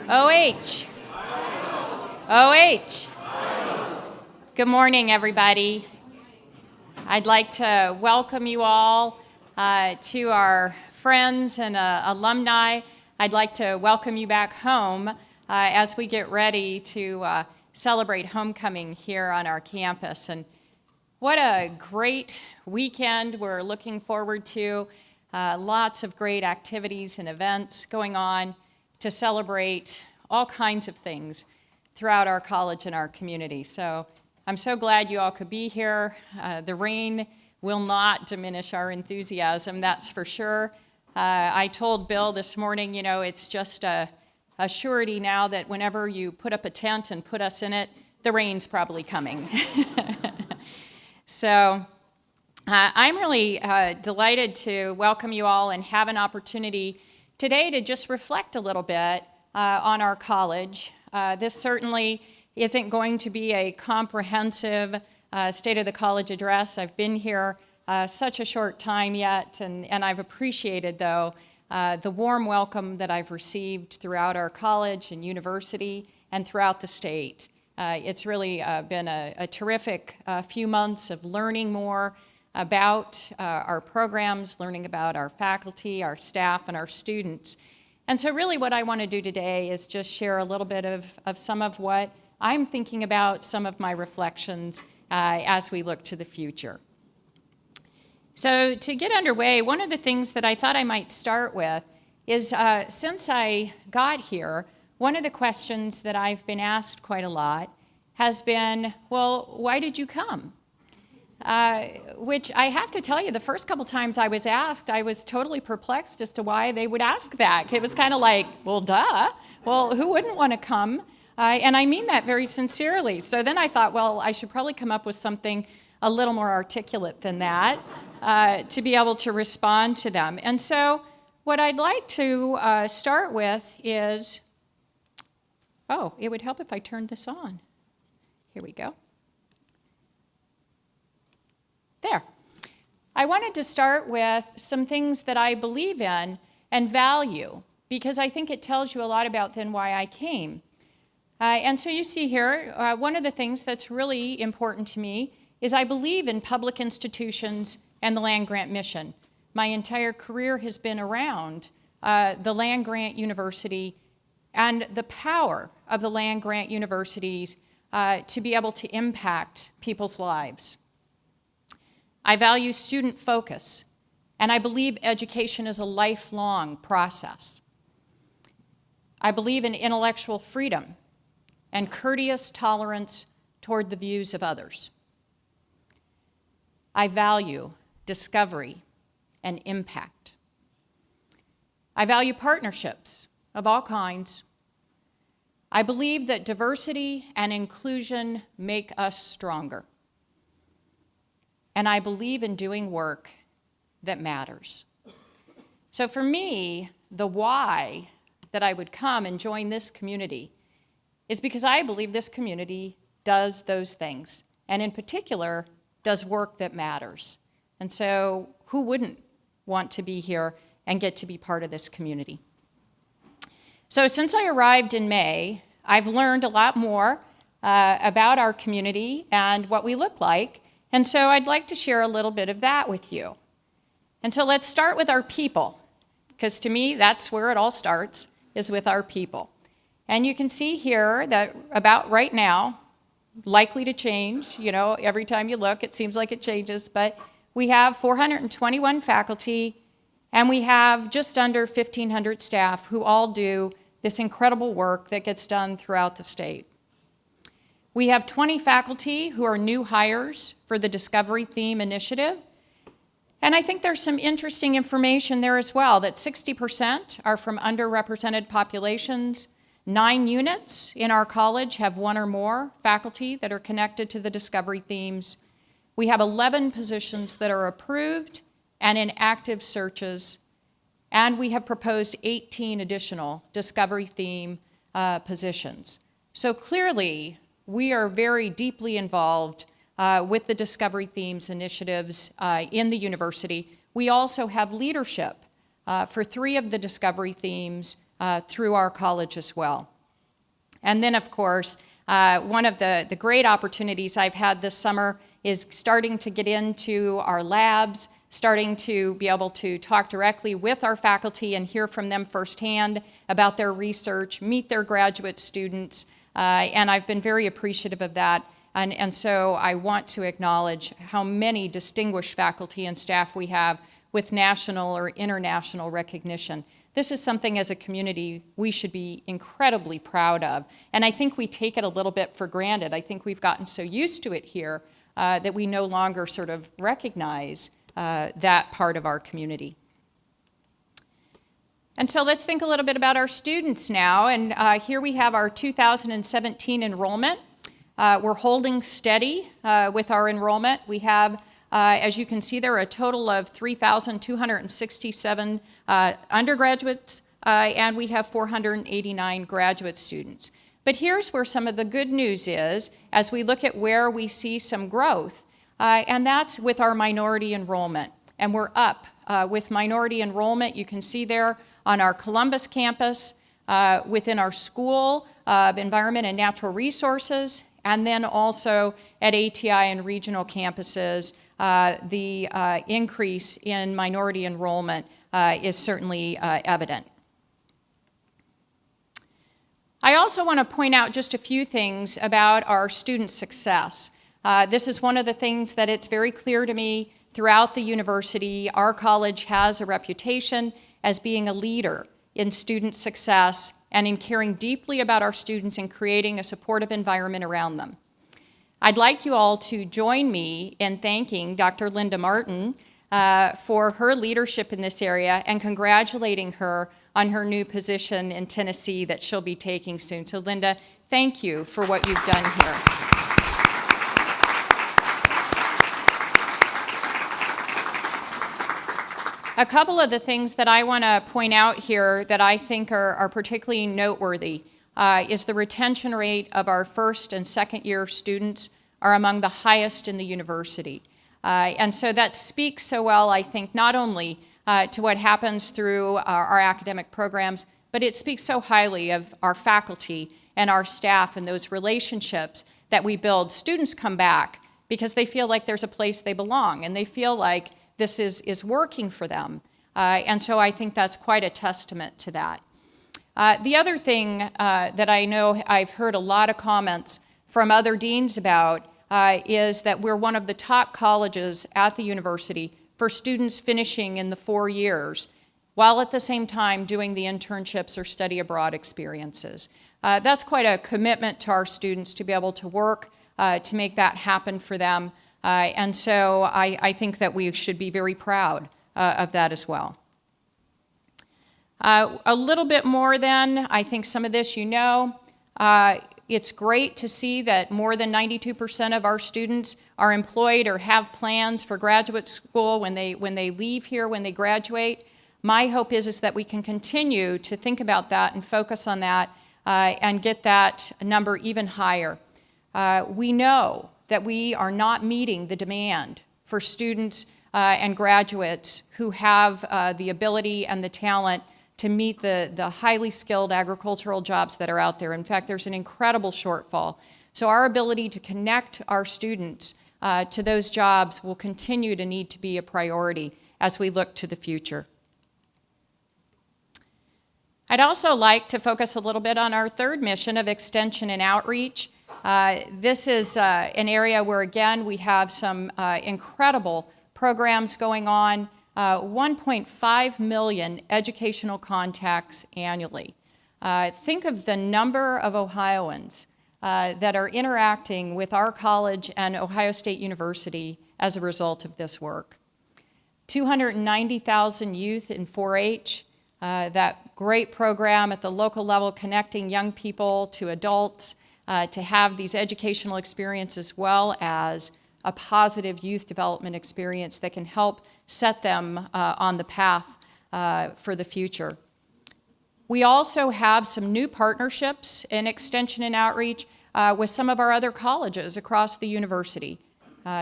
OH. OH. Good morning, everybody. I'd like to welcome you all to our friends and alumni. I'd like to welcome you back home as we get ready to celebrate homecoming here on our campus. And what a great weekend we're looking forward to. Lots of great activities and events going on to celebrate all kinds of things throughout our college and our community. So I'm so glad you all could be here. The rain will not diminish our enthusiasm, that's for sure. I told Bill this morning, you know, it's just a surety now that whenever you put up a tent and put us in it, the rain's probably coming. So I'm really delighted to welcome you all and have an opportunity today to just reflect a little bit on our college. This certainly isn't going to be a comprehensive State of the College address. I've been here such a short time yet, and I've appreciated, though, the warm welcome that I've received throughout our college and university and throughout the state. It's really been a terrific few months of learning more about our programs, learning about our faculty, our staff, and our students. And so really what I want to do today is just share a little bit of some of what I'm thinking about, some of my reflections as we look to the future. So to get underway, one of the things that I thought I might start with is since I got here, one of the questions that I've been asked quite a lot has been, well, why did you come? Which I have to tell you, the first couple times I was asked, I was totally perplexed as to why they would ask that. It was kind of like, well, duh. Well, who wouldn't want to come? And I mean that very sincerely. So then I thought, well, I should probably come up with something a little more articulate than that to be able to respond to them. And so what I'd like to start with is, oh, it would help if I turned this on. Here we go. There. I wanted to start with some things that I believe in and value, because I think it tells you a lot about then why I came. And so you see here, one of the things that's really important to me is I believe in public institutions and the land-grant mission. My entire career has been around the land-grant university and the power of the land-grant universities to be able to impact people's lives. I value student focus, and I believe education is a lifelong process. I believe in intellectual freedom and courteous tolerance toward the views of others. I value discovery and impact. I value partnerships of all kinds. I believe that diversity and inclusion make us stronger. And I believe in doing work that matters. So for me, the why that I would come and join this community is because I believe this community does those things, and in particular, does work that matters. And so who wouldn't want to be here and get to be part of this community? So since I arrived in May, I've learned a lot more about our community and what we look like. And so I'd like to share a little bit of that with you. And so let's start with our people, because to me, that's where it all starts, is with our people. And you can see here that about right now, likely to change, you know, every time you look, it seems like it changes, but we have 421 faculty, and we have just under 1,500 staff who all do this incredible work that gets done throughout the state. We have 20 faculty who are new hires for the Discovery Theme Initiative. And I think there's some interesting information there as well, that 60% are from underrepresented populations. 9 units in our college have 1 or more faculty that are connected to the Discovery themes. We have 11 positions that are approved and in active searches. And we have proposed 18 additional Discovery theme positions. So clearly, we are very deeply involved with the Discovery Themes initiatives in the university. We also have leadership for 3 of the Discovery themes through our college as well. And then, of course, one of the great opportunities I've had this summer is starting to get into our labs, starting to be able to talk directly with our faculty and hear from them firsthand about their research, meet their graduate students, and I've been very appreciative of that. And so I want to acknowledge how many distinguished faculty and staff we have with national or international recognition. This is something as a community we should be incredibly proud of. And I think we take it a little bit for granted. I think we've gotten so used to it here that we no longer sort of recognize that part of our community. And so let's think a little bit about our students now. And here we have our 2017 enrollment. We're holding steady with our enrollment. We have, as you can see, there are a total of 3,267 undergraduates, and we have 489 graduate students. But here's where some of the good news is as we look at where we see some growth, and that's with our minority enrollment. And we're up with minority enrollment. You can see there on our Columbus campus, within our School of Environment and Natural Resources, and then also at ATI and regional campuses, the increase in minority enrollment is certainly evident. I also want to point out just a few things about our student success. This is one of the things that it's very clear to me throughout the university. Our college has a reputation as being a leader in student success and in caring deeply about our students and creating a supportive environment around them. I'd like you all to join me in thanking Dr. Linda Martin for her leadership in this area and congratulating her on her new position in Tennessee that she'll be taking soon. So Linda, thank you for what you've done here. A couple of the things that I want to point out here that I think are particularly noteworthy is the retention rate of our first and second year students are among the highest in the university. And so that speaks so well, I think, not only to what happens through our academic programs, but it speaks so highly of our faculty and our staff and those relationships that we build. Students come back because they feel like there's a place they belong and they feel like this is working for them. And so I think that's quite a testament to that. The other thing that I know I've heard a lot of comments from other deans about is that we're one of the top colleges at the university for students finishing in the 4 years, while at the same time doing the internships or study abroad experiences. That's quite a commitment to our students to be able to work to make that happen for them. And so I think that we should be very proud of that as well. A little bit more then, I think some of this you know. It's great to see that more than 92% of our students are employed or have plans for graduate school when they leave here, when they graduate. My hope is that we can continue to think about that and focus on that and get that number even higher. We know that we are not meeting the demand for students and graduates who have the ability and the talent to meet the highly skilled agricultural jobs that are out there. In fact, there's an incredible shortfall. So our ability to connect our students to those jobs will continue to need to be a priority as we look to the future. I'd also like to focus a little bit on our third mission of extension and outreach. This is an area where, again, we have some incredible programs going on. 1.5 million educational contacts annually. Think of the number of Ohioans that are interacting with our college and Ohio State University as a result of this work. 290,000 youth in 4-H, that great program at the local level connecting young people to adults to have these educational experiences as well as a positive youth development experience that can help set them on the path for the future. We also have some new partnerships in extension and outreach with some of our other colleges across the university.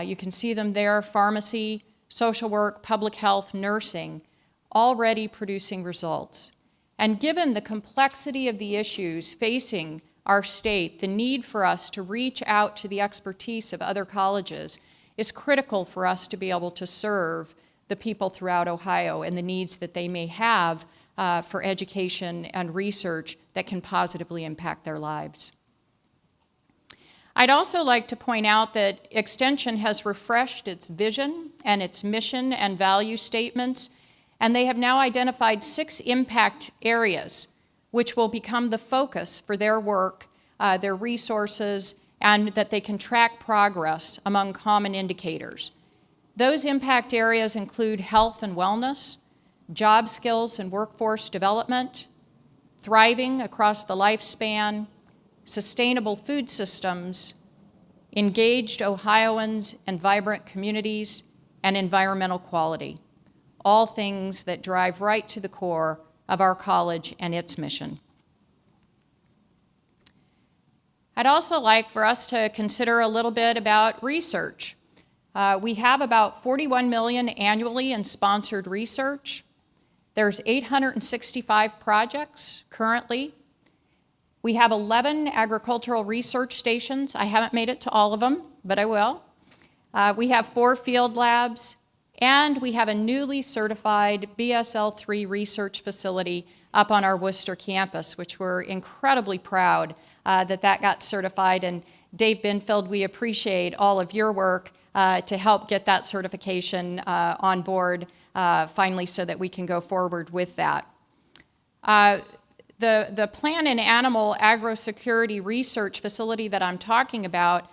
You can see them there: pharmacy, social work, public health, nursing, already producing results. And given the complexity of the issues facing our state, the need for us to reach out to the expertise of other colleges is critical for us to be able to serve the people throughout Ohio and the needs that they may have for education and research that can positively impact their lives. I'd also like to point out that Extension has refreshed its vision and its mission and value statements, and they have now identified 6 impact areas which will become the focus for their work, their resources, and that they can track progress among common indicators. Those impact areas include health and wellness, job skills and workforce development, thriving across the lifespan, sustainable food systems, engaged Ohioans and vibrant communities, and environmental quality, all things that drive right to the core of our college and its mission. I'd also like for us to consider a little bit about research. We have about $41 million annually in sponsored research. There's 865 projects currently. We have 11 agricultural research stations. I haven't made it to all of them, but I will. We have 4 field labs, and we have a newly certified BSL-3 research facility up on our Worcester campus, which we're incredibly proud that got certified. And Dave Binfield, we appreciate all of your work to help get that certification on board finally so that we can go forward with that. The plant and animal agrosecurity research facility that I'm talking about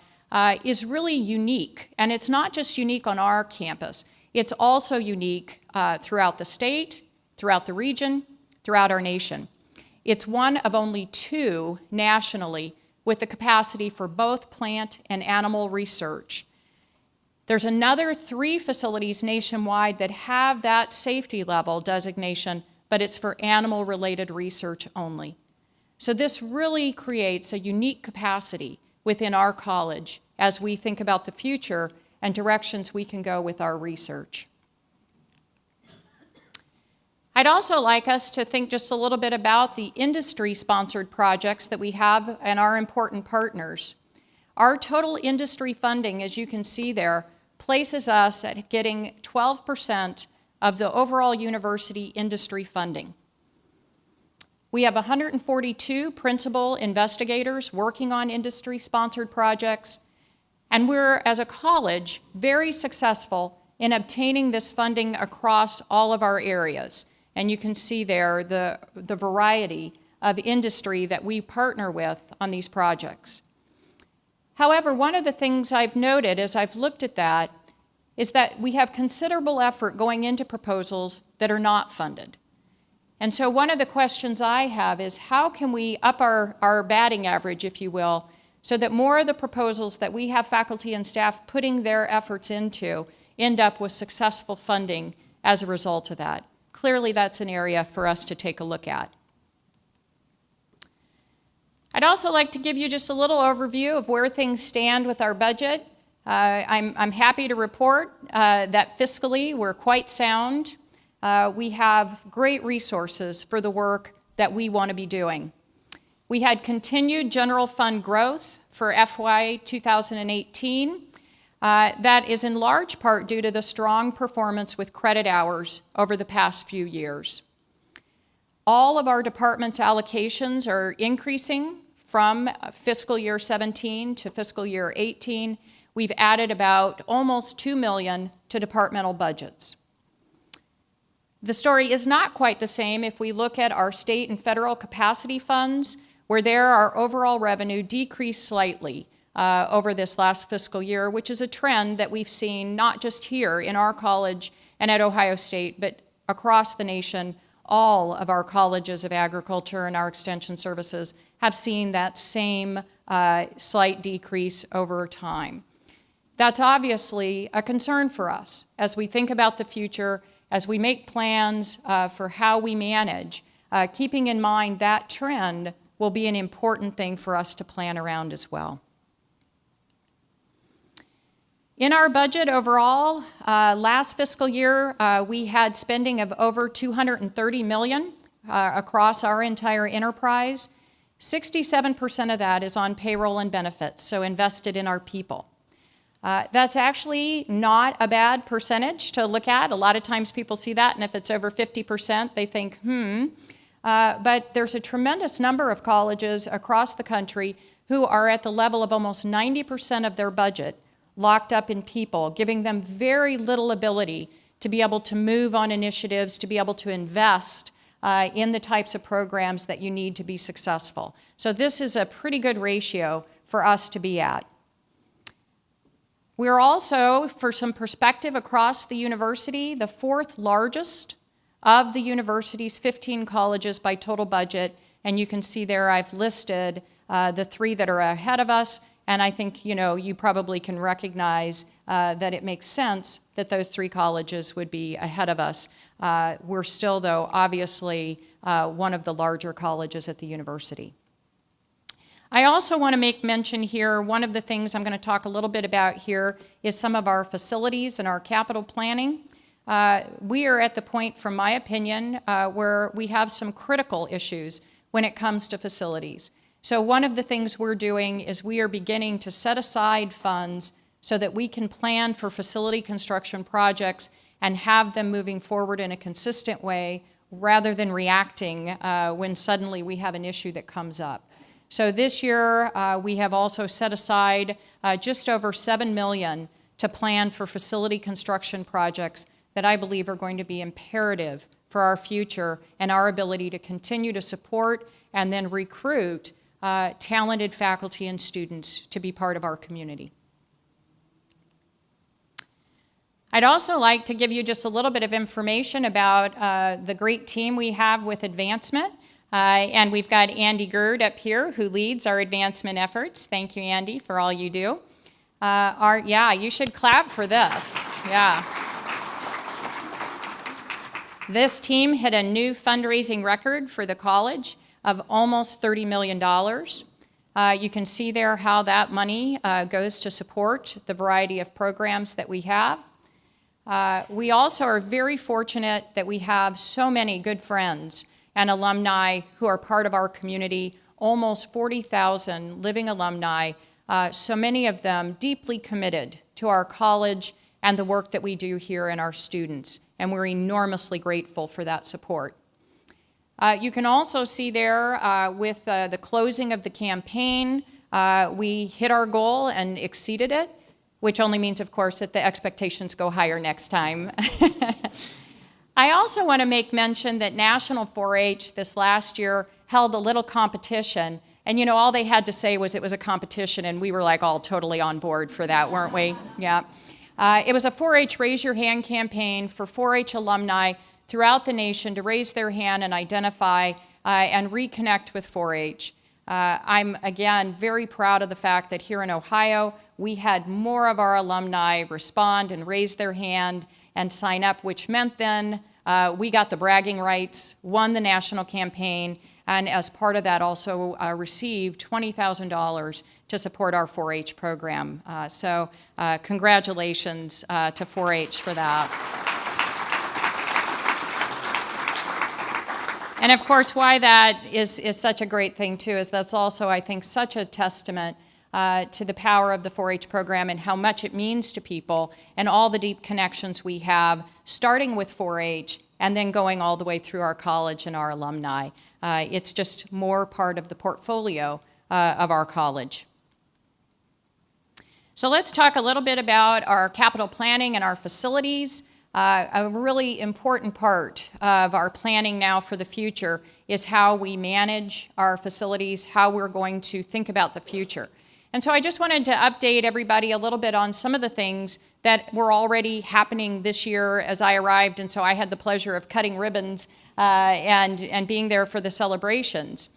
is really unique, and it's not just unique on our campus. It's also unique throughout the state, throughout the region, throughout our nation. It's one of only 2 nationally with the capacity for both plant and animal research. There's another 3 facilities nationwide that have that safety level designation, but it's for animal-related research only. So this really creates a unique capacity within our college as we think about the future and directions we can go with our research. I'd also like us to think just a little bit about the industry-sponsored projects that we have and our important partners. Our total industry funding, as you can see there, places us at getting 12% of the overall university industry funding. We have 142 principal investigators working on industry-sponsored projects, and we're, as a college, very successful in obtaining this funding across all of our areas. And you can see there the variety of industry that we partner with on these projects. However, one of the things I've noted as I've looked at that is that we have considerable effort going into proposals that are not funded. And so one of the questions I have is how can we up our batting average, if you will, so that more of the proposals that we have faculty and staff putting their efforts into end up with successful funding as a result of that. Clearly, that's an area for us to take a look at. I'd also like to give you just a little overview of where things stand with our budget. I'm happy to report that fiscally we're quite sound. We have great resources for the work that we want to be doing. We had continued general fund growth for FY 2018. That is in large part due to the strong performance with credit hours over the past few years. All of our department's allocations are increasing from fiscal year 17 to fiscal year 18. We've added about almost $2 million to departmental budgets. The story is not quite the same if we look at our state and federal capacity funds, where there our overall revenue decreased slightly over this last fiscal year, which is a trend that we've seen not just here in our college and at Ohio State, but across the nation. All of our colleges of agriculture and our extension services have seen that same slight decrease over time. That's obviously a concern for us as we think about the future, as we make plans for how we manage, keeping in mind that trend will be an important thing for us to plan around as well. In our budget overall, last fiscal year, we had spending of over $230 million across our entire enterprise. 67% of that is on payroll and benefits, so invested in our people. That's actually not a bad percentage to look at. A lot of times people see that, and if it's over 50%, they think, but there's a tremendous number of colleges across the country who are at the level of almost 90% of their budget locked up in people, giving them very little ability to be able to move on initiatives, to be able to invest in the types of programs that you need to be successful. So this is a pretty good ratio for us to be at. We're also, for some perspective across the university, the fourth largest of the university's 15 colleges by total budget, and you can see there I've listed the three that are ahead of us, and I think you probably can recognize that it makes sense that those three colleges would be ahead of us. We're still, though, obviously one of the larger colleges at the university. I also want to make mention here, one of the things I'm going to talk a little bit about here is some of our facilities and our capital planning. We are at the point, from my opinion, where we have some critical issues when it comes to facilities. So one of the things we're doing is we are beginning to set aside funds so that we can plan for facility construction projects and have them moving forward in a consistent way rather than reacting when suddenly we have an issue that comes up. So this year, we have also set aside just over $7 million to plan for facility construction projects that I believe are going to be imperative for our future and our ability to continue to support and then recruit talented faculty and students to be part of our community. I'd also like to give you just a little bit of information about the great team we have with advancement. And we've got Andy Gerd up here who leads our advancement efforts. Thank you, Andy, for all you do. You should clap for this. Yeah. This team hit a new fundraising record for the college of almost $30 million. You can see there how that money goes to support the variety of programs that we have. We also are very fortunate that we have so many good friends and alumni who are part of our community, almost 40,000 living alumni, so many of them deeply committed to our college and the work that we do here and our students, and we're enormously grateful for that support. You can also see there with the closing of the campaign, we hit our goal and exceeded it, which only means, of course, that the expectations go higher next time. I also want to make mention that National 4-H this last year held a little competition, and all they had to say was it was a competition, and we were like all totally on board for that, weren't we? Yeah. It was a 4-H Raise Your Hand campaign for 4-H alumni throughout the nation to raise their hand and identify and reconnect with 4-H. I'm, again, very proud of the fact that here in Ohio, we had more of our alumni respond and raise their hand and sign up, which meant then we got the bragging rights, won the national campaign, and as part of that also received $20,000 to support our 4-H program. So congratulations to 4-H for that. And of course, why that is such a great thing too is that's also, I think, such a testament to the power of the 4-H program and how much it means to people and all the deep connections we have, starting with 4-H and then going all the way through our college and our alumni. It's just more part of the portfolio of our college. So let's talk a little bit about our capital planning and our facilities. A really important part of our planning now for the future is how we manage our facilities, how we're going to think about the future. And so I just wanted to update everybody a little bit on some of the things that were already happening this year as I arrived, and so I had the pleasure of cutting ribbons and being there for the celebrations.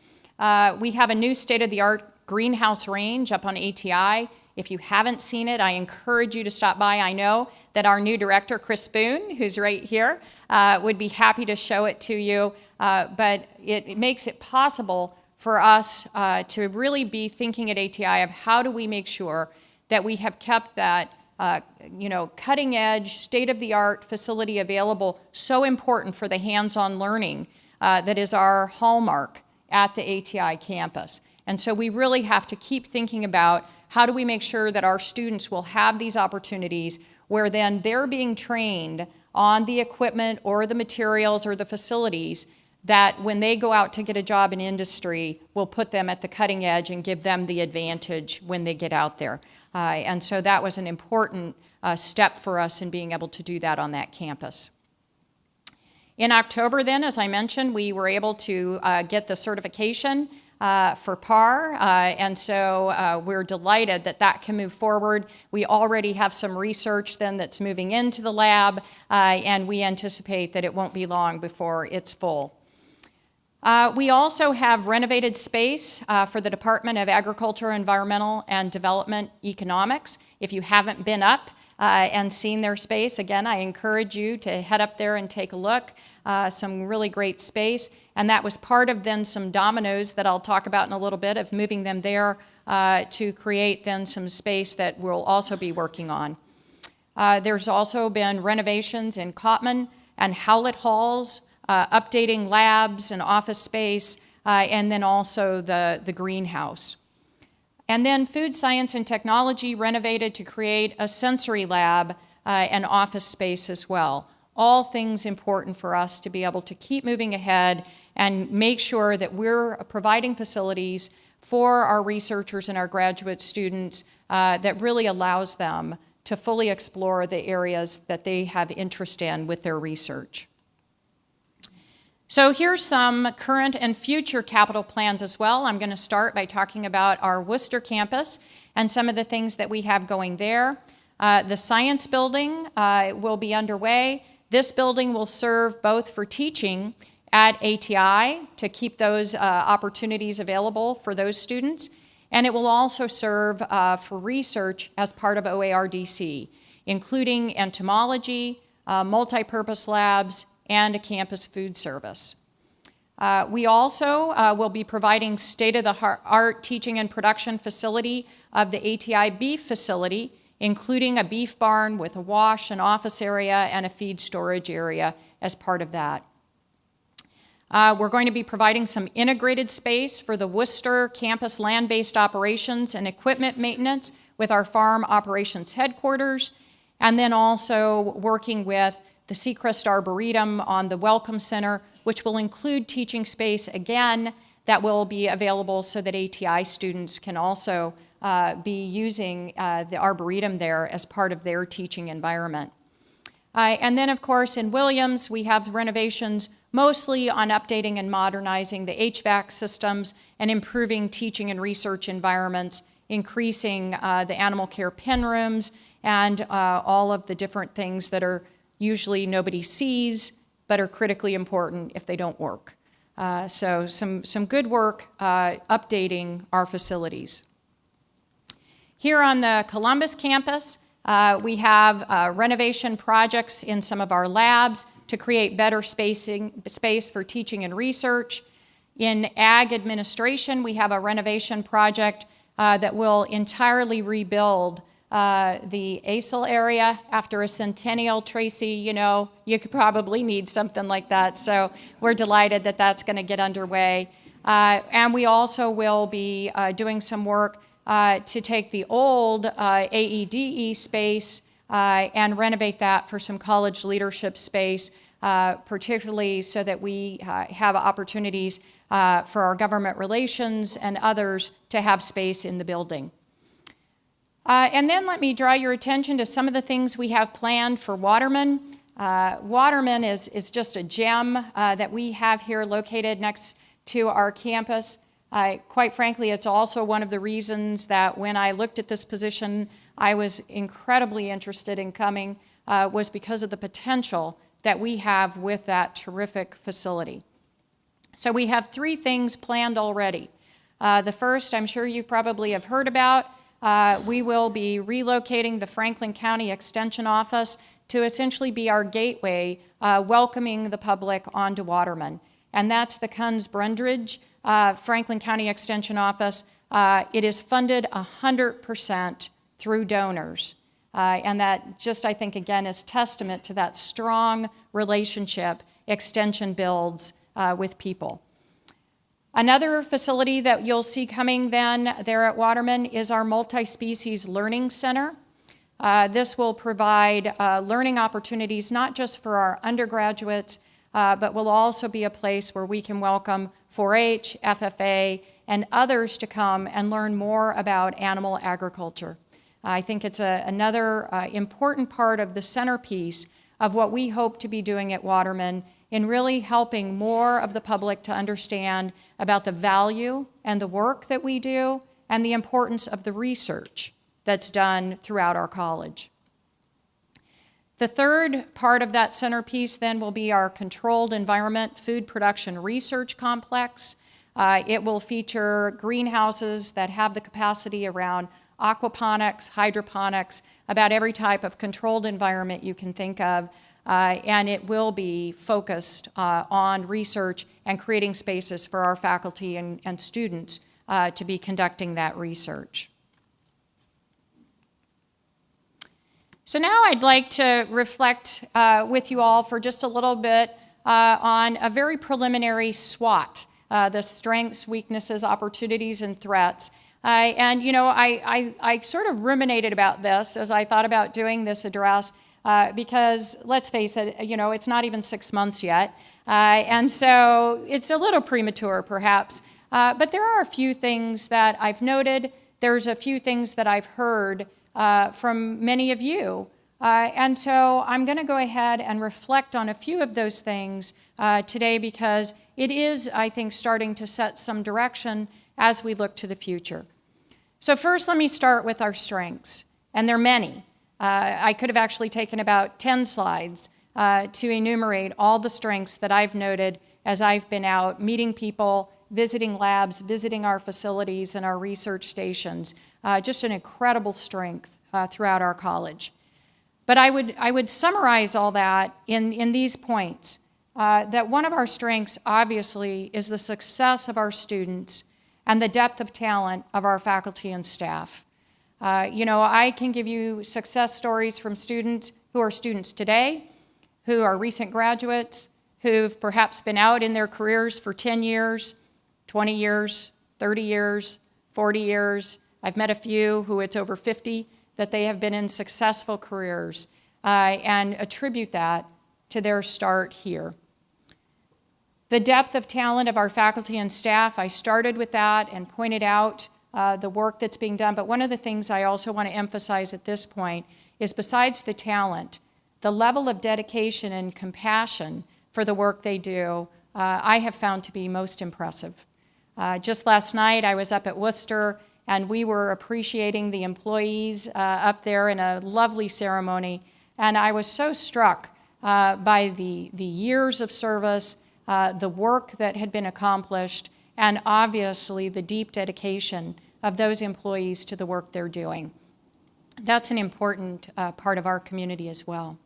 We have a new state-of-the-art greenhouse range up on ATI. If you haven't seen it, I encourage you to stop by. I know that our new director, Chris Boone, who's right here, would be happy to show it to you, but it makes it possible for us to really be thinking at ATI of how do we make sure that we have kept that cutting edge, state-of-the-art facility available, so important for the hands-on learning that is our hallmark at the ATI campus. And so we really have to keep thinking about how do we make sure that our students will have these opportunities where then they're being trained on the equipment or the materials or the facilities that when they go out to get a job in industry will put them at the cutting edge and give them the advantage when they get out there. And so that was an important step for us in being able to do that on that campus. In October then, as I mentioned, we were able to get the certification for PAR, and so we're delighted that that can move forward. We already have some research then that's moving into the lab, and we anticipate that it won't be long before it's full. We also have renovated space for the Department of Agriculture, Environmental, and Development Economics. If you haven't been up and seen their space, again, I encourage you to head up there and take a look. Some really great space. And that was part of then some dominoes that I'll talk about in a little bit of moving them there to create then some space that we'll also be working on. There's also been renovations in Cotman and Howlett Halls, updating labs and office space, and then also the greenhouse. And then food science and technology renovated to create a sensory lab and office space as well. All things important for us to be able to keep moving ahead and make sure that we're providing facilities for our researchers and our graduate students that really allows them to fully explore the areas that they have interest in with their research. So here's some current and future capital plans as well. I'm going to start by talking about our Worcester campus and some of the things that we have going there. The science building will be underway. This building will serve both for teaching at ATI to keep those opportunities available for those students, and it will also serve for research as part of OARDC, including entomology, multi-purpose labs, and a campus food service. We also will be providing state-of-the-art teaching and production facility of the ATI beef facility, including a beef barn with a wash, an office area, and a feed storage area as part of that. We're going to be providing some integrated space for the Worcester campus land-based operations and equipment maintenance with our farm operations headquarters, and then also working with the Seacrest Arboretum on the Welcome Center, which will include teaching space again that will be available so that ATI students can also be using the Arboretum there as part of their teaching environment. And then, of course, in Williams, we have renovations mostly on updating and modernizing the HVAC systems and improving teaching and research environments, increasing the animal care pen rooms, and all of the different things that are usually nobody sees, but are critically important if they don't work. So some good work updating our facilities. Here on the Columbus campus, we have renovation projects in some of our labs to create better space for teaching and research. In ag administration, we have a renovation project that will entirely rebuild the ASIL area after a centennial. Tracy, you know, you could probably need something like that. So we're delighted that that's going to get underway. And we also will be doing some work to take the old AEDE space and renovate that for some college leadership space, particularly so that we have opportunities for our government relations and others to have space in the building. And then let me draw your attention to some of the things we have planned for Waterman. Waterman is just a gem that we have here located next to our campus. Quite frankly, it's also one of the reasons that when I looked at this position, I was incredibly interested in coming, was because of the potential that we have with that terrific facility. So we have 3 things planned already. The first, I'm sure you probably have heard about. We will be relocating the Franklin County Extension Office to essentially be our gateway, welcoming the public onto Waterman. And that's the Kunz-Brundridge Franklin County Extension Office. It is funded 100% through donors. And that just, I think, again, is testament to that strong relationship Extension builds with people. Another facility that you'll see coming then there at Waterman is our multi-species learning center. This will provide learning opportunities not just for our undergraduates, but will also be a place where we can welcome 4-H, FFA, and others to come and learn more about animal agriculture. I think it's another important part of the centerpiece of what we hope to be doing at Waterman in really helping more of the public to understand about the value and the work that we do and the importance of the research that's done throughout our college. The third part of that centerpiece then will be our controlled environment food production research complex. It will feature greenhouses that have the capacity around aquaponics, hydroponics, about every type of controlled environment you can think of, and it will be focused on research and creating spaces for our faculty and students to be conducting that research. So now I'd like to reflect with you all for just a little bit on a very preliminary SWOT, the strengths, weaknesses, opportunities, and threats. And you know, I sort of ruminated about this as I thought about doing this address because let's face it, you know, it's not even 6 months yet. And so it's a little premature perhaps, but there are a few things that I've noted. There's a few things that I've heard from many of you. And so I'm going to go ahead and reflect on a few of those things today because it is, I think, starting to set some direction as we look to the future. So first, let me start with our strengths, and there are many. I could have actually taken about 10 slides to enumerate all the strengths that I've noted as I've been out meeting people, visiting labs, visiting our facilities and our research stations. Just an incredible strength throughout our college. But I would summarize all that in these points, that one of our strengths, obviously, is the success of our students and the depth of talent of our faculty and staff. You know, I can give you success stories from students who are students today, who are recent graduates, who've perhaps been out in their careers for 10 years, 20 years, 30 years, 40 years. I've met a few who it's over 50 that they have been in successful careers and attribute that to their start here. The depth of talent of our faculty and staff, I started with that and pointed out the work that's being done, but one of the things I also want to emphasize at this point is besides the talent, the level of dedication and compassion for the work they do, I have found to be most impressive. Just last night, I was up at Worcester, and we were appreciating the employees up there in a lovely ceremony, and I was so struck by the years of service, the work that had been accomplished, and obviously the deep dedication of those employees to the work they're doing. That's an important part of our community as well.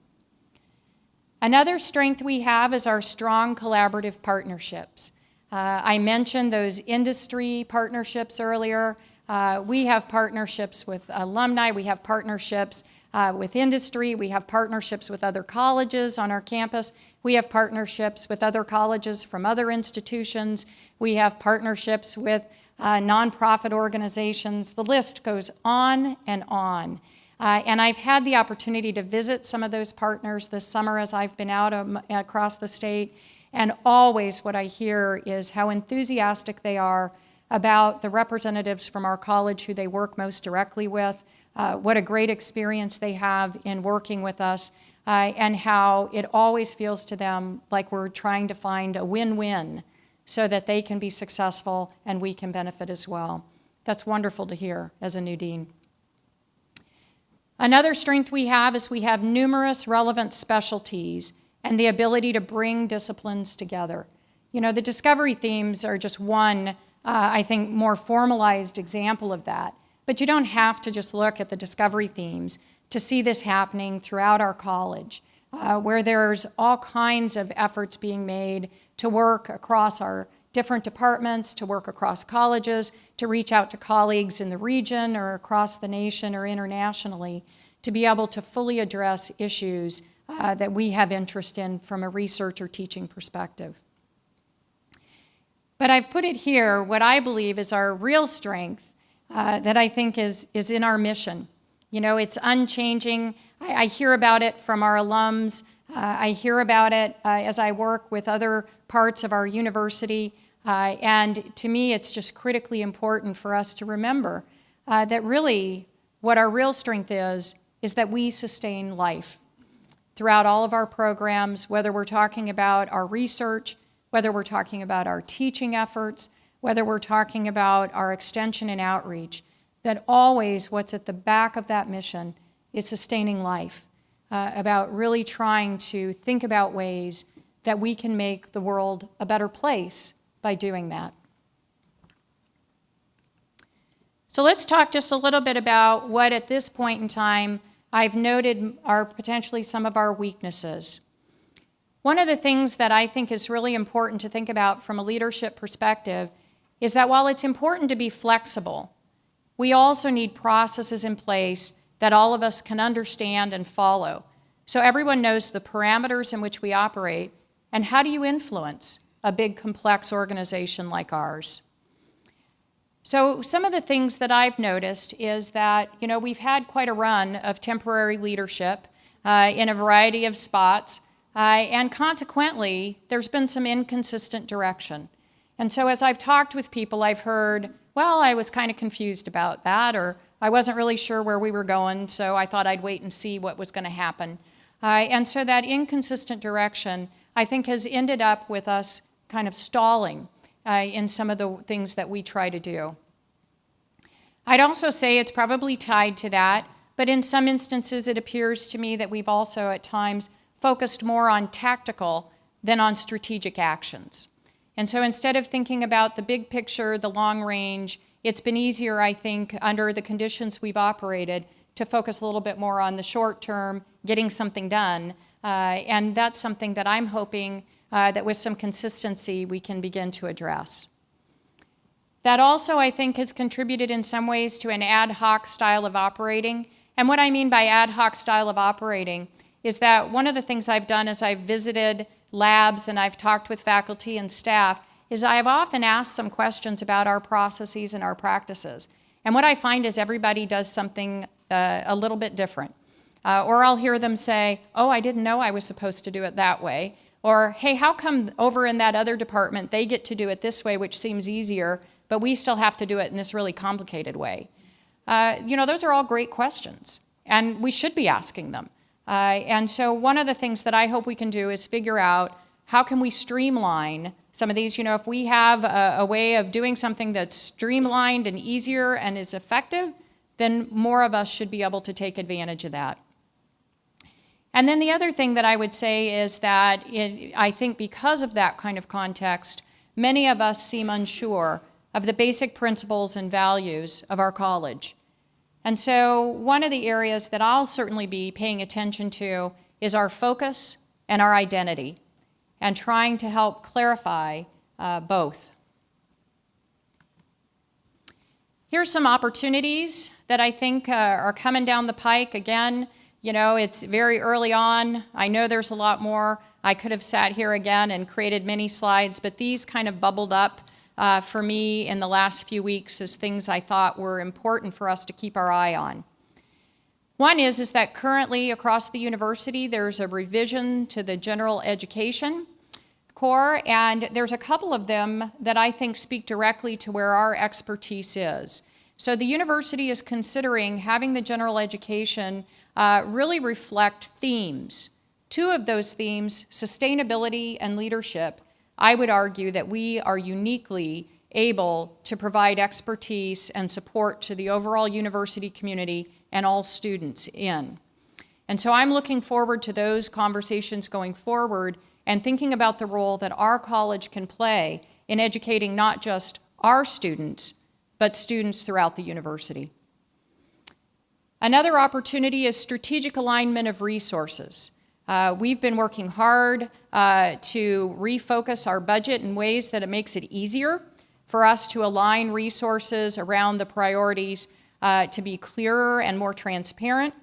Another strength we have is our strong collaborative partnerships. I mentioned those industry partnerships earlier. We have partnerships with alumni, we have partnerships with industry, we have partnerships with other colleges on our campus, we have partnerships with other colleges from other institutions, we have partnerships with nonprofit organizations. The list goes on and on. And I've had the opportunity to visit some of those partners this summer as I've been out across the state, and always what I hear is how enthusiastic they are about the representatives from our college who they work most directly with, what a great experience they have in working with us, and how it always feels to them like we're trying to find a win-win so that they can be successful and we can benefit as well. That's wonderful to hear as a new dean. Another strength we have is we have numerous relevant specialties and the ability to bring disciplines together. You know, the discovery themes are just one, I think, more formalized example of that. But you don't have to just look at the discovery themes to see this happening throughout our college, where there's all kinds of efforts being made to work across our different departments, to work across colleges, to reach out to colleagues in the region or across the nation or internationally, to be able to fully address issues that we have interest in from a research or teaching perspective. But I've put it here, what I believe is our real strength that I think is in our mission. You know, it's unchanging. I hear about it from our alums. I hear about it as I work with other parts of our university. And to me, it's just critically important for us to remember that really what our real strength is that we sustain life throughout all of our programs, whether we're talking about our research, whether we're talking about our teaching efforts, whether we're talking about our extension and outreach, that always what's at the back of that mission is sustaining life, about really trying to think about ways that we can make the world a better place by doing that. So let's talk just a little bit about what at this point in time I've noted are potentially some of our weaknesses. One of the things that I think is really important to think about from a leadership perspective is that while it's important to be flexible, we also need processes in place that all of us can understand and follow. So everyone knows the parameters in which we operate, and how do you influence a big, complex organization like ours? So some of the things that I've noticed is that, you know, we've had quite a run of temporary leadership in a variety of spots, and consequently, there's been some inconsistent direction. And so as I've talked with people, I've heard, well, I was kind of confused about that, or I wasn't really sure where we were going, so I thought I'd wait and see what was going to happen. And so that inconsistent direction, I think, has ended up with us kind of stalling in some of the things that we try to do. I'd also say it's probably tied to that, but in some instances it appears to me that we've also at times focused more on tactical than on strategic actions. And so instead of thinking about the big picture, the long range, it's been easier, I think, under the conditions we've operated, to focus a little bit more on the short term, getting something done. And that's something that I'm hoping that with some consistency we can begin to address. That also, I think, has contributed in some ways to an ad hoc style of operating. And what I mean by ad hoc style of operating is that one of the things I've done is I've visited labs and I've talked with faculty and staff is I've often asked some questions about our processes and our practices. And what I find is everybody does something a little bit different. Or I'll hear them say, oh, I didn't know I was supposed to do it that way. Or, hey, how come over in that other department they get to do it this way, which seems easier, but we still have to do it in this really complicated way? You know, those are all great questions, and we should be asking them. And so one of the things that I hope we can do is figure out how can we streamline some of these. You know, if we have a way of doing something that's streamlined and easier and is effective, then more of us should be able to take advantage of that. And then the other thing that I would say is that I think because of that kind of context, many of us seem unsure of the basic principles and values of our college. And so one of the areas that I'll certainly be paying attention to is our focus and our identity, and trying to help clarify both. Here's some opportunities that I think are coming down the pike. Again, you know, it's very early on. I know there's a lot more. I could have sat here again and created many slides, but these kind of bubbled up for me in the last few weeks as things I thought were important for us to keep our eye on. One is that currently across the university there's a revision to the general education core, and there's a couple of them that I think speak directly to where our expertise is. So the university is considering having the general education really reflect themes. Two of those themes, sustainability and leadership, I would argue that we are uniquely able to provide expertise and support to the overall university community and all students in. And so I'm looking forward to those conversations going forward and thinking about the role that our college can play in educating not just our students, but students throughout the university. Another opportunity is strategic alignment of resources. We've been working hard to refocus our budget in ways that it makes it easier for us to align resources around the priorities, to be clearer and more transparent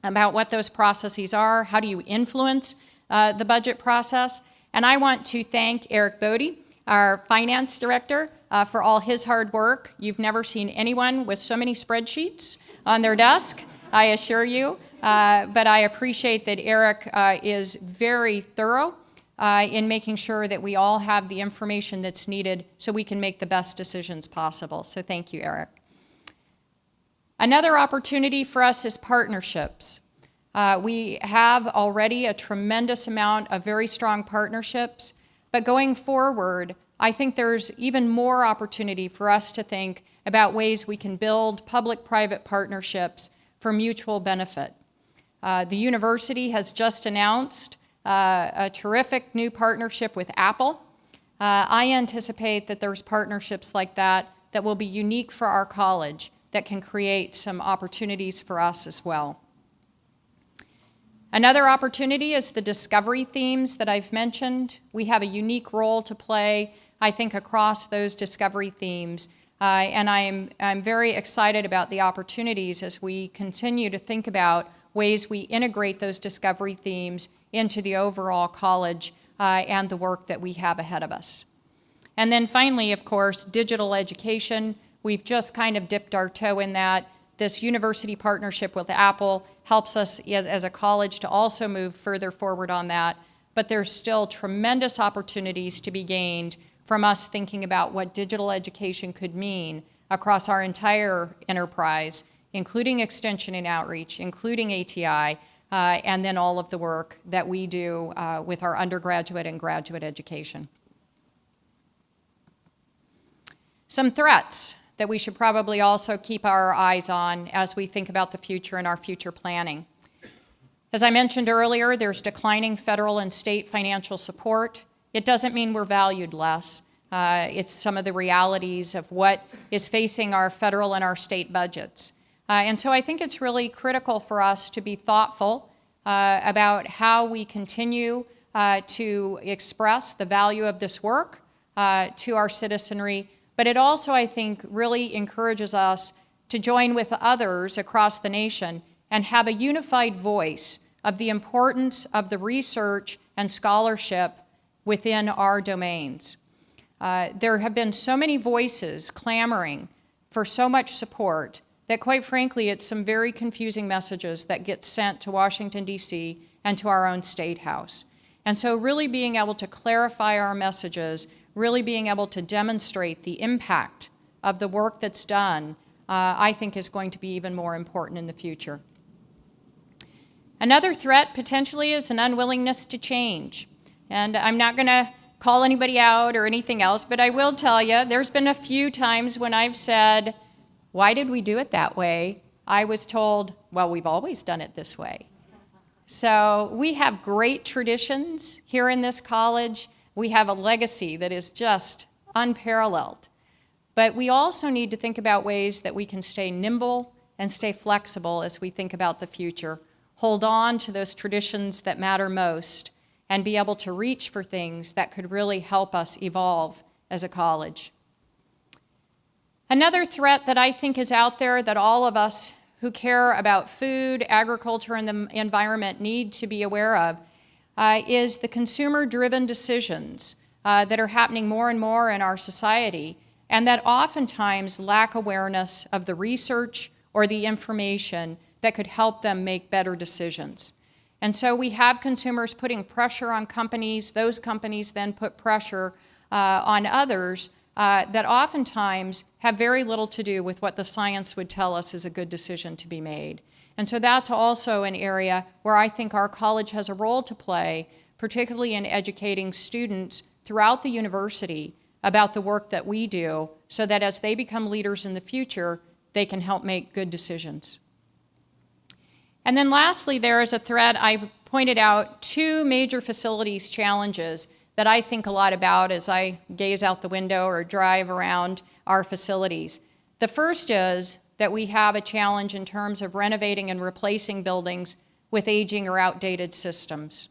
about what those processes are. How do you influence the budget process? And I want to thank Eric Bodie our finance director, for all his hard work. You've never seen anyone with so many spreadsheets on their desk, I assure you. But I appreciate that Eric is very thorough in making sure that we all have the information that's needed so we can make the best decisions possible. So thank you, Eric. Another opportunity for us is partnerships. We have already a tremendous amount of very strong partnerships, but going forward, I think there's even more opportunity for us to think about ways we can build public-private partnerships for mutual benefit. The university has just announced a terrific new partnership with Apple. I anticipate that there's partnerships like that that will be unique for our college that can create some opportunities for us as well. Another opportunity is the discovery themes that I've mentioned. We have a unique role to play, I think, across those discovery themes. And I'm very excited about the opportunities as we continue to think about ways we integrate those discovery themes into the overall college and the work that we have ahead of us. And then finally, of course, digital education. We've just kind of dipped our toe in that. This university partnership with Apple helps us as a college to also move further forward on that. But there's still tremendous opportunities to be gained from us thinking about what digital education could mean across our entire enterprise, including extension and outreach, including ATI, and then all of the work that we do with our undergraduate and graduate education. Some threats that we should probably also keep our eyes on as we think about the future and our future planning. As I mentioned earlier, there's declining federal and state financial support. It doesn't mean we're valued less. It's some of the realities of what is facing our federal and our state budgets. And so I think it's really critical for us to be thoughtful about how we continue to express the value of this work to our citizenry. But it also, I think, really encourages us to join with others across the nation and have a unified voice of the importance of the research and scholarship within our domains. There have been so many voices clamoring for so much support that, quite frankly, it's some very confusing messages that get sent to Washington, D.C. and to our own State House. And so really being able to clarify our messages, really being able to demonstrate the impact of the work that's done, I think is going to be even more important in the future. Another threat potentially is an unwillingness to change. And I'm not going to call anybody out or anything else, but I will tell you, there's been a few times when I've said, why did we do it that way? I was told, well, we've always done it this way. So we have great traditions here in this college. We have a legacy that is just unparalleled. But we also need to think about ways that we can stay nimble and stay flexible as we think about the future. Hold on to those traditions that matter most and be able to reach for things that could really help us evolve as a college. Another threat that I think is out there that all of us who care about food, agriculture, and the environment need to be aware of is the consumer-driven decisions that are happening more and more in our society, and that oftentimes lack awareness of the research or the information that could help them make better decisions. And so we have consumers putting pressure on companies. Those companies then put pressure on others that oftentimes have very little to do with what the science would tell us is a good decision to be made. And so that's also an area where I think our college has a role to play, particularly in educating students throughout the university about the work that we do, so that as they become leaders in the future, they can help make good decisions. And then lastly, there is a thread. I pointed out two major facilities challenges that I think a lot about as I gaze out the window or drive around our facilities. The first is that we have a challenge in terms of renovating and replacing buildings with aging or outdated systems.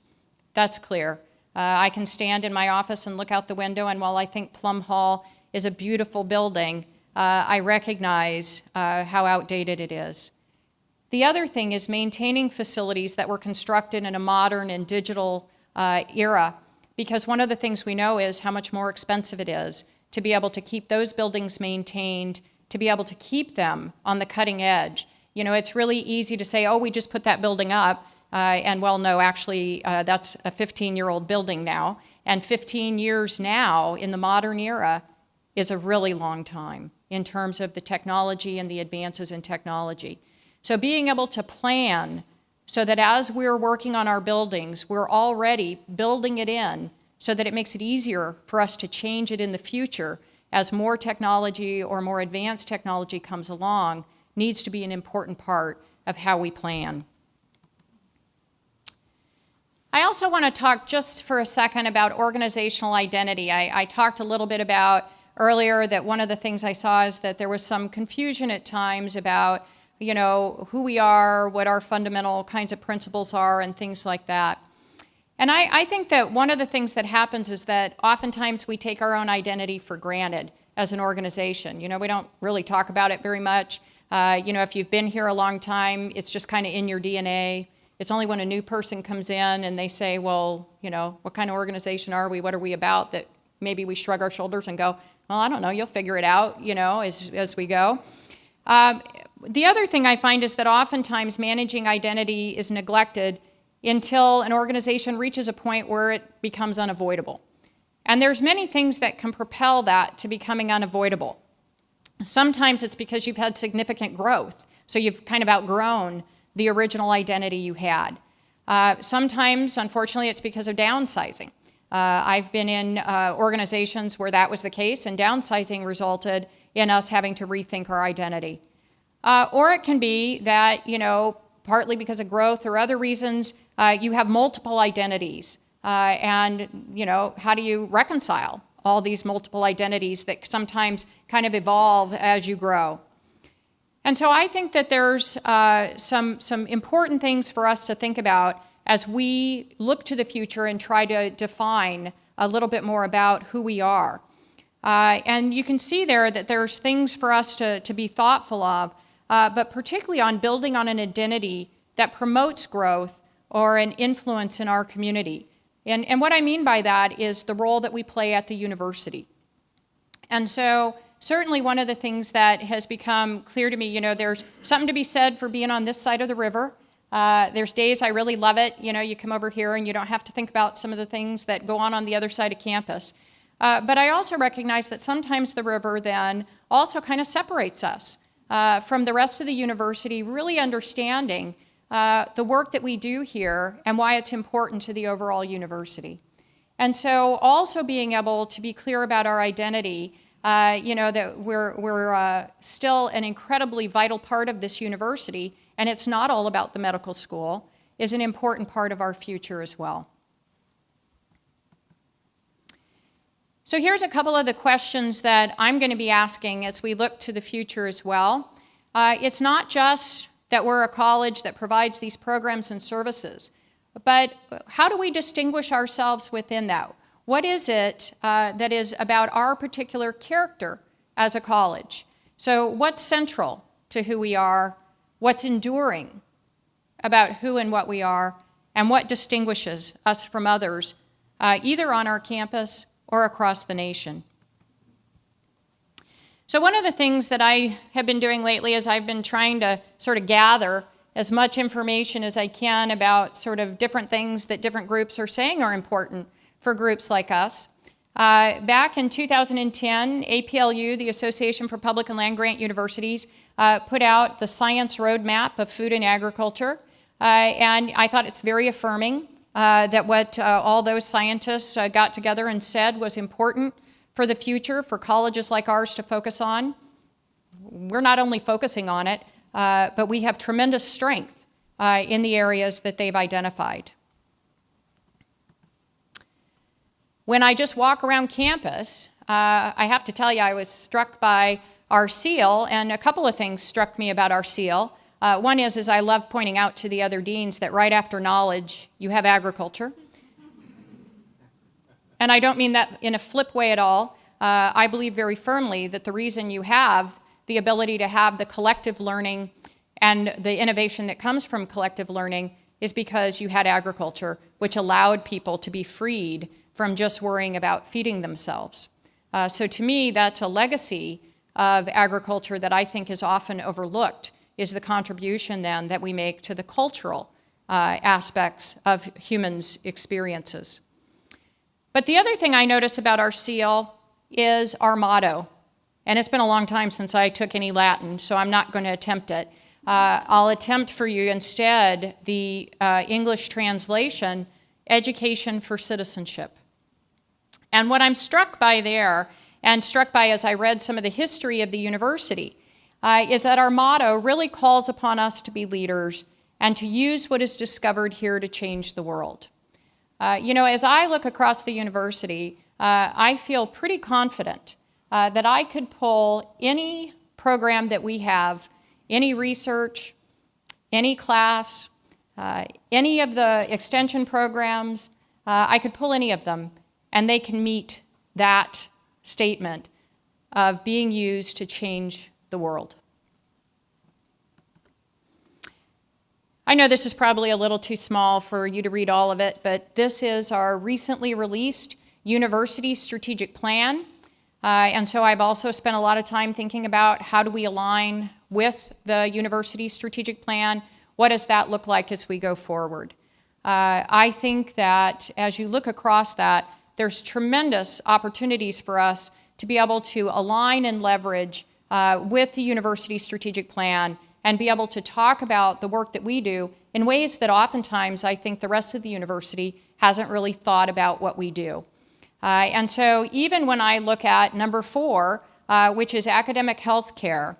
That's clear. I can stand in my office and look out the window, and while I think Plum Hall is a beautiful building, I recognize how outdated it is. The other thing is maintaining facilities that were constructed in a modern and digital era because one of the things we know is how much more expensive it is to be able to keep those buildings maintained, to be able to keep them on the cutting edge. You know, it's really easy to say, oh, we just put that building up, and well, no, actually, that's a 15-year-old building now, and 15 years now in the modern era is a really long time in terms of the technology and the advances in technology. So being able to plan so that as we're working on our buildings, we're already building it in so that it makes it easier for us to change it in the future as more technology or more advanced technology comes along, needs to be an important part of how we plan. I also want to talk just for a second about organizational identity. I talked a little bit about earlier that one of the things I saw is that there was some confusion at times about, you know, who we are, what our fundamental kinds of principles are, and things like that. And I think that one of the things that happens is that oftentimes we take our own identity for granted as an organization. You know, we don't really talk about it very much. You know, if you've been here a long time, it's just kind of in your DNA. It's only when a new person comes in and they say, well, you know, what kind of organization are we? What are we about? That maybe we shrug our shoulders and go, well, I don't know, you'll figure it out, you know, as we go. The other thing I find is that oftentimes managing identity is neglected until an organization reaches a point where it becomes unavoidable. And there's many things that can propel that to becoming unavoidable. Sometimes it's because you've had significant growth, so you've kind of outgrown the original identity you had. Sometimes, unfortunately, it's because of downsizing. I've been in organizations where that was the case, and downsizing resulted in us having to rethink our identity. Or it can be that, you know, partly because of growth or other reasons, you have multiple identities. And, you know, how do you reconcile all these multiple identities that sometimes kind of evolve as you grow? And so I think that there's some important things for us to think about as we look to the future and try to define a little bit more about who we are. And you can see there that there's things for us to be thoughtful of, but particularly on building on an identity that promotes growth or an influence in our community. And what I mean by that is the role that we play at the university. And so certainly one of the things that has become clear to me, you know, there's something to be said for being on this side of the river. There's days I really love it. You know, you come over here and you don't have to think about some of the things that go on the other side of campus. But I also recognize that sometimes the river then also kind of separates us from the rest of the university, really understanding the work that we do here and why it's important to the overall university. And so also being able to be clear about our identity, you know, that we're still an incredibly vital part of this university, and it's not all about the medical school, is an important part of our future as well. So here's a couple of the questions that I'm going to be asking as we look to the future as well. It's not just that we're a college that provides these programs and services, but how do we distinguish ourselves within that? What is it that is about our particular character as a college? So what's central to who we are? What's enduring about who and what we are? And what distinguishes us from others, either on our campus or across the nation? So one of the things that I have been doing lately is I've been trying to sort of gather as much information as I can about sort of different things that different groups are saying are important for groups like us. Back in 2010, APLU, the Association for Public and Land Grant Universities, put out the Science Roadmap of Food and Agriculture. And I thought it's very affirming that what all those scientists got together and said was important for the future for colleges like ours to focus on. We're not only focusing on it, but we have tremendous strength in the areas that they've identified. When I just walk around campus, I have to tell you, I was struck by our seal, and a couple of things struck me about our seal. One is I love pointing out to the other deans that right after knowledge, you have agriculture. And I don't mean that in a flip way at all. I believe very firmly that the reason you have the ability to have the collective learning and the innovation that comes from collective learning is because you had agriculture, which allowed people to be freed from just worrying about feeding themselves. So to me, that's a legacy of agriculture that I think is often overlooked, is the contribution then that we make to the cultural aspects of humans' experiences. But the other thing I notice about our seal is our motto. And it's been a long time since I took any Latin, so I'm not going to attempt it. I'll attempt for you instead the English translation, Education for Citizenship. And what I'm struck by there, and struck by as I read some of the history of the university, is that our motto really calls upon us to be leaders and to use what is discovered here to change the world. As I look across the university, I feel pretty confident that I could pull any program that we have, any research, any class, any of the extension programs, I could pull any of them, and they can meet that statement of being used to change the world. I know this is probably a little too small for you to read all of it, but this is our recently released University Strategic Plan. And so I've also spent a lot of time thinking about how do we align with the University Strategic Plan? What does that look like as we go forward? I think that as you look across that, there's tremendous opportunities for us to be able to align and leverage with the University Strategic Plan and be able to talk about the work that we do in ways that oftentimes I think the rest of the university hasn't really thought about what we do. And so even when I look at number 4, which is academic health care,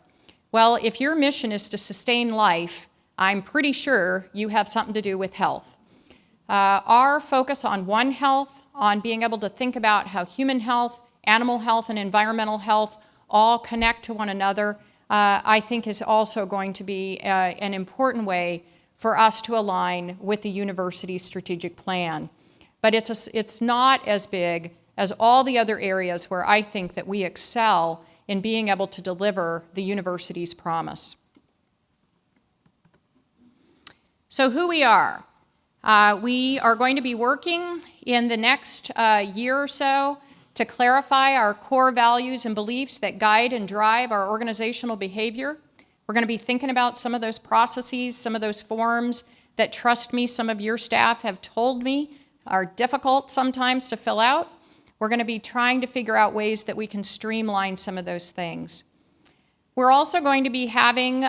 well, if your mission is to sustain life, I'm pretty sure you have something to do with health. Our focus on One Health, on being able to think about how human health, animal health, and environmental health all connect to one another, I think is also going to be an important way for us to align with the university's strategic plan. But it's not as big as all the other areas where I think that we excel in being able to deliver the university's promise. So who we are. We are going to be working in the next year or so to clarify our core values and beliefs that guide and drive our organizational behavior. We're going to be thinking about some of those processes, some of those forms that, trust me, some of your staff have told me are difficult sometimes to fill out. We're going to be trying to figure out ways that we can streamline some of those things. We're also going to be having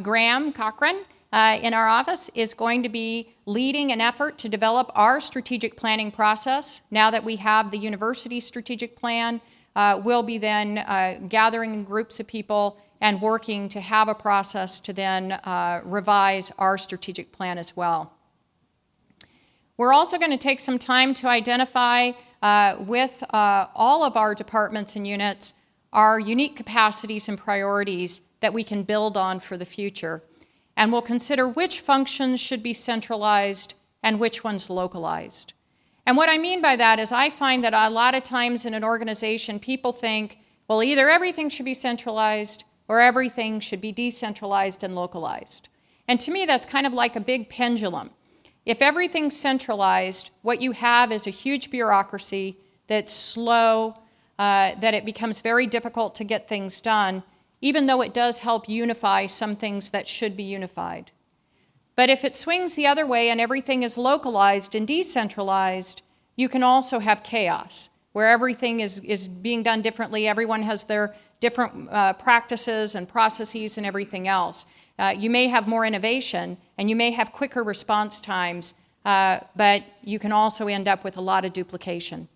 Graham Cochran in our office is going to be leading an effort to develop our strategic planning process. Now that we have the university strategic plan, we'll be then gathering groups of people and working to have a process to then revise our strategic plan as well. We're also going to take some time to identify with all of our departments and units our unique capacities and priorities that we can build on for the future. And we'll consider which functions should be centralized and which ones localized. And what I mean by that is I find that a lot of times in an organization, people think, well, either everything should be centralized or everything should be decentralized and localized. And to me, that's kind of like a big pendulum. If everything's centralized, what you have is a huge bureaucracy that's slow, that it becomes very difficult to get things done, even though it does help unify some things that should be unified. But if it swings the other way and everything is localized and decentralized, you can also have chaos, where everything is being done differently. Everyone has their different practices and processes and everything else. You may have more innovation and you may have quicker response times, but you can also end up with a lot of duplication.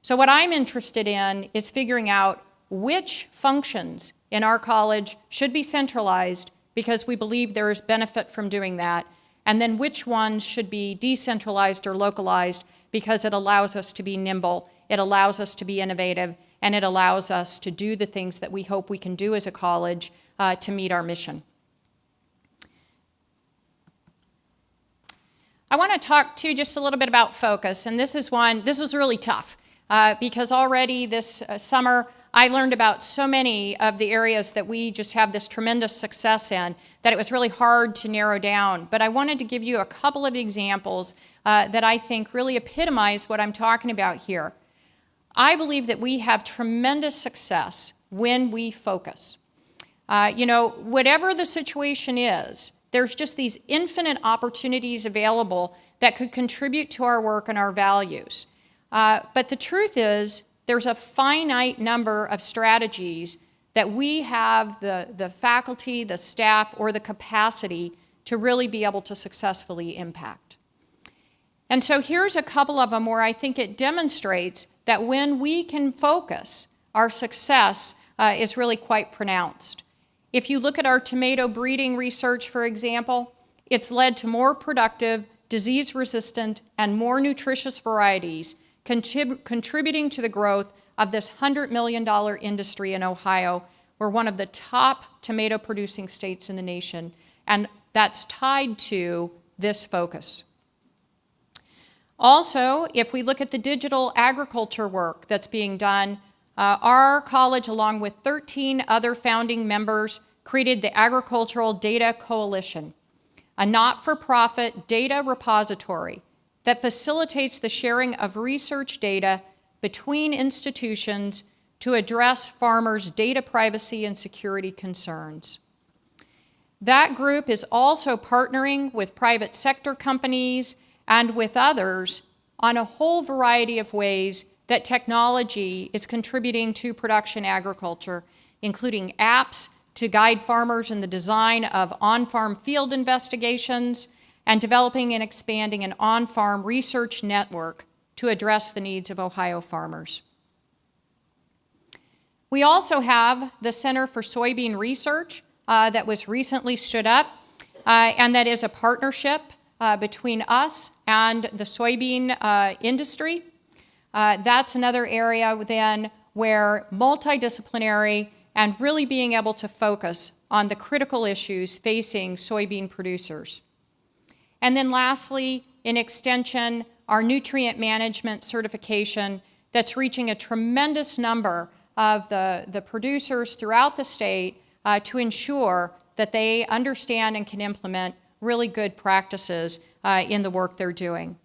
So what I'm interested in is figuring out which functions in our college should be centralized because we believe there is benefit from doing that, and then which ones should be decentralized or localized because it allows us to be nimble, it allows us to be innovative, and it allows us to do the things that we hope we can do as a college to meet our mission. I want to talk too just a little bit about focus, and this is really tough because already this summer I learned about so many of the areas that we just have this tremendous success in that it was really hard to narrow down. But I wanted to give you a couple of examples that I think really epitomize what I'm talking about here. I believe that we have tremendous success when we focus. Whatever the situation is, there's just these infinite opportunities available that could contribute to our work and our values. But the truth is, there's a finite number of strategies that we have the faculty, the staff, or the capacity to really be able to successfully impact. And so here's a couple of them where I think it demonstrates that when we can focus, our success is really quite pronounced. If you look at our tomato breeding research, for example, it's led to more productive, disease-resistant, and more nutritious varieties, contributing to the growth of this $100 million industry in Ohio. We're one of the top tomato-producing states in the nation, and that's tied to this focus. Also, if we look at the digital agriculture work that's being done, our college, along with 13 other founding members, created the Agricultural Data Coalition, a not-for-profit data repository that facilitates the sharing of research data between institutions to address farmers' data privacy and security concerns. That group is also partnering with private sector companies and with others on a whole variety of ways that technology is contributing to production agriculture, including apps to guide farmers in the design of on-farm field investigations and developing and expanding an on-farm research network to address the needs of Ohio farmers. We also have the Center for Soybean Research that was recently stood up, and that is a partnership between us and the soybean industry. That's another area then where multidisciplinary and really being able to focus on the critical issues facing soybean producers. And then lastly, in extension, our nutrient management certification that's reaching a tremendous number of the producers throughout the state to ensure that they understand and can implement really good practices in the work they're doing.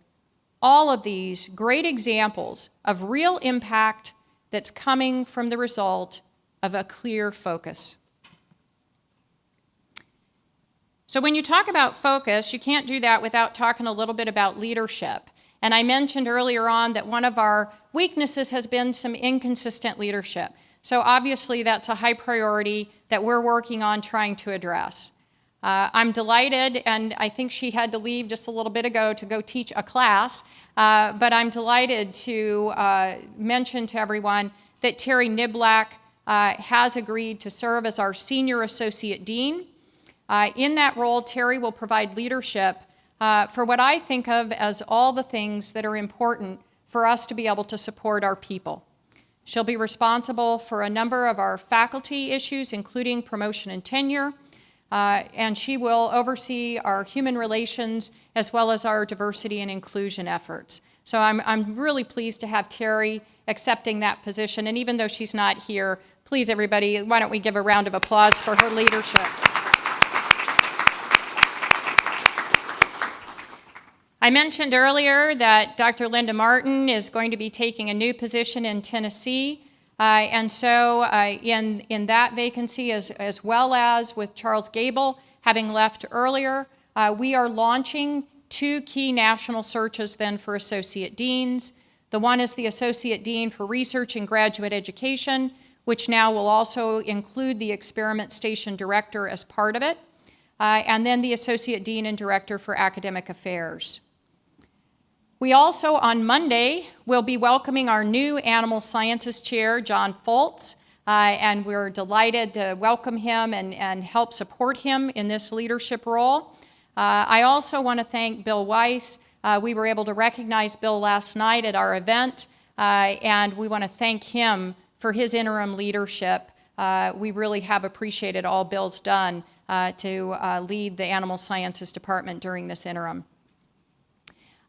All of these great examples of real impact that's coming from the result of a clear focus. So when you talk about focus, you can't do that without talking a little bit about leadership. And I mentioned earlier on that one of our weaknesses has been some inconsistent leadership. So obviously that's a high priority that we're working on trying to address. I'm delighted, and I think she had to leave just a little bit ago to go teach a class, but I'm delighted to mention to everyone that Terry Niblack has agreed to serve as our Senior Associate Dean. In that role, Terry will provide leadership for what I think of as all the things that are important for us to be able to support our people. She'll be responsible for a number of our faculty issues, including promotion and tenure, and she will oversee our human relations as well as our diversity and inclusion efforts. So I'm really pleased to have Terry accepting that position, and even though she's not here, please everybody, why don't we give a round of applause for her leadership. I mentioned earlier that Dr. Linda Martin is going to be taking a new position in Tennessee, and so in that vacancy, as well as with Charles Gable having left earlier, we are launching 2 key national searches then for associate deans. The one is the Associate Dean for Research and Graduate Education, which now will also include the Experiment Station Director as part of it, and then the Associate Dean and Director for Academic Affairs. We also, on Monday, will be welcoming our new Animal Sciences Chair, John Foltz, and we're delighted to welcome him and help support him in this leadership role. I also want to thank Bill Weiss. We were able to recognize Bill last night at our event, and we want to thank him for his interim leadership. We really have appreciated all Bill's done to lead the Animal Sciences Department during this interim.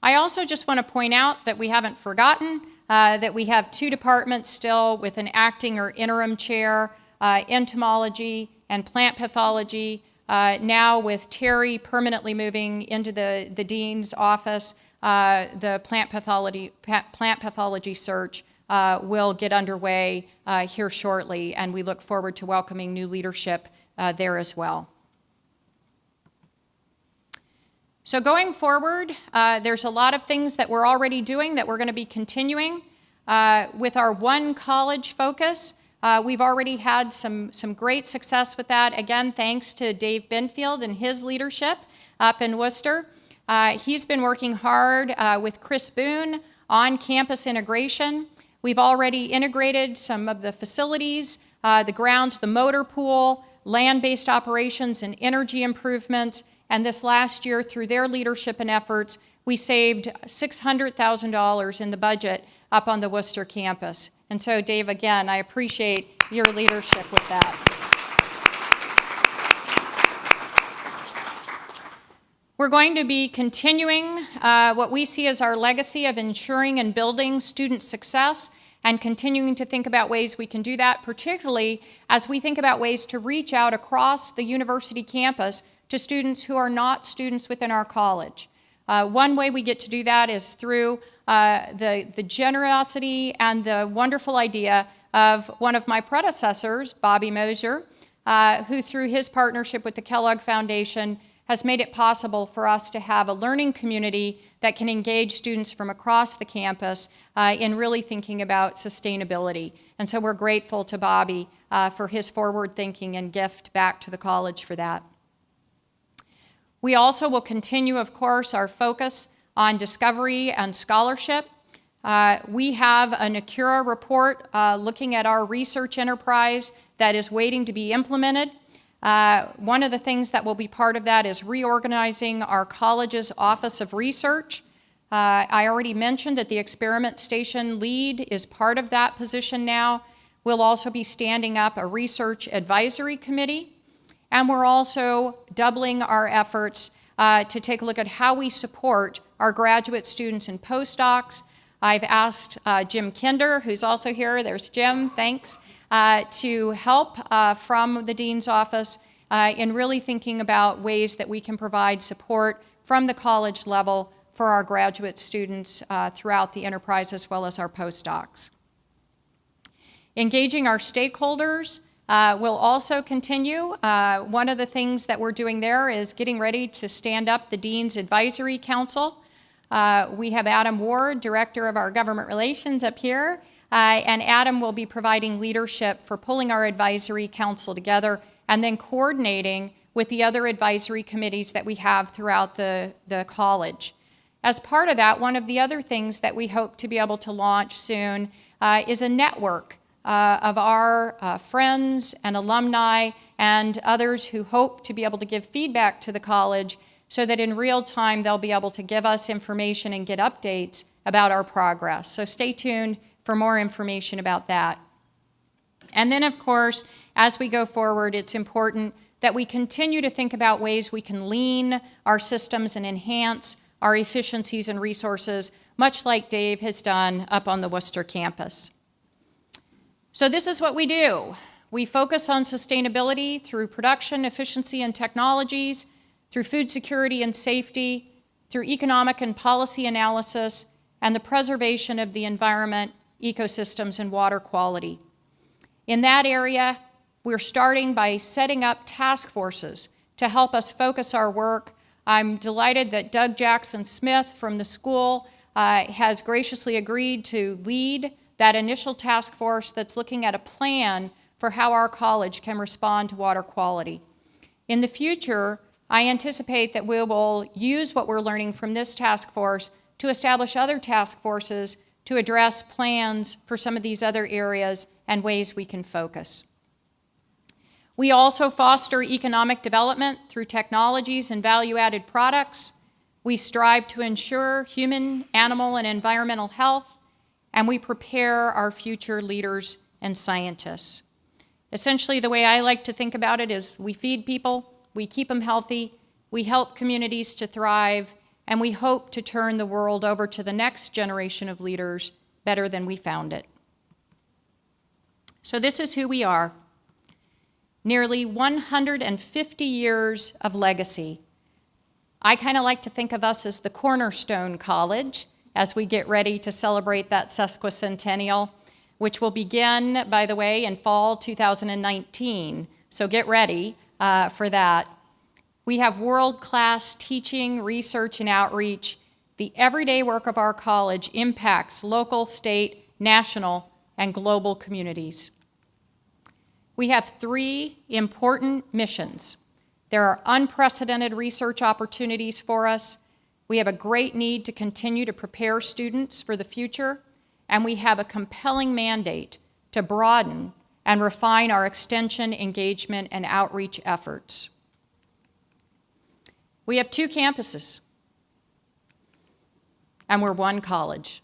I also just want to point out that we haven't forgotten that we have 2 departments still with an acting or interim chair, entomology and plant pathology. Now with Terry permanently moving into the dean's office, the plant pathology search will get underway here shortly, and we look forward to welcoming new leadership there as well. So going forward, there's a lot of things that we're already doing that we're going to be continuing. With our one college focus, we've already had some great success with that. Again, thanks to Dave Benfield and his leadership up in Worcester. He's been working hard with Chris Boone on campus integration. We've already integrated some of the facilities, the grounds, the motor pool, land-based operations, and energy improvements. And this last year, through their leadership and efforts, we saved $600,000 in the budget up on the Worcester campus. And so, Dave, again, I appreciate your leadership with that. We're going to be continuing what we see as our legacy of ensuring and building student success and continuing to think about ways we can do that, particularly as we think about ways to reach out across the university campus to students who are not students within our college. One way we get to do that is through the generosity and the wonderful idea of one of my predecessors, Bobby Mosier, who through his partnership with the Kellogg Foundation has made it possible for us to have a learning community that can engage students from across the campus in really thinking about sustainability. And so we're grateful to Bobby for his forward thinking and gift back to the college for that. We also will continue, of course, our focus on discovery and scholarship. We have an Acura report looking at our research enterprise that is waiting to be implemented. One of the things that will be part of that is reorganizing our college's Office of Research. I already mentioned that the experiment station lead is part of that position now. We'll also be standing up a research advisory committee. And we're also doubling our efforts to take a look at how we support our graduate students and postdocs. I've asked Jim Kinder, who's also here, there's Jim, thanks, to help from the Dean's office in really thinking about ways that we can provide support from the college level for our graduate students throughout the enterprise as well as our postdocs. Engaging our stakeholders will also continue. One of the things that we're doing there is getting ready to stand up the Dean's Advisory Council. We have Adam Ward, Director of our Government Relations up here, and Adam will be providing leadership for pulling our advisory council together and then coordinating with the other advisory committees that we have throughout the college. As part of that, one of the other things that we hope to be able to launch soon is a network of our friends and alumni and others who hope to be able to give feedback to the college so that in real time they'll be able to give us information and get updates about our progress. So stay tuned for more information about that. And then, of course, as we go forward, it's important that we continue to think about ways we can lean our systems and enhance our efficiencies and resources, much like Dave has done up on the Worcester campus. So this is what we do. We focus on sustainability through production, efficiency, and technologies, through food security and safety, through economic and policy analysis, and the preservation of the environment, ecosystems, and water quality. In that area, we're starting by setting up task forces to help us focus our work. I'm delighted that Doug Jackson Smith from the school has graciously agreed to lead that initial task force that's looking at a plan for how our college can respond to water quality. In the future, I anticipate that we will use what we're learning from this task force to establish other task forces to address plans for some of these other areas and ways we can focus. We also foster economic development through technologies and value-added products. We strive to ensure human, animal, and environmental health, and we prepare our future leaders and scientists. Essentially, the way I like to think about it is we feed people, we keep them healthy, we help communities to thrive, and we hope to turn the world over to the next generation of leaders better than we found it. So this is who we are. Nearly 150 years of legacy. I kind of like to think of us as the Cornerstone College as we get ready to celebrate that sesquicentennial, which will begin, by the way, in fall 2019. So get ready for that. We have world-class teaching, research, and outreach. The everyday work of our college impacts local, state, national, and global communities. We have 3 important missions. There are unprecedented research opportunities for us. We have a great need to continue to prepare students for the future, and we have a compelling mandate to broaden and refine our extension, engagement, and outreach efforts. We have 2 campuses, and we're one college.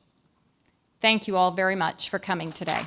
Thank you all very much for coming today.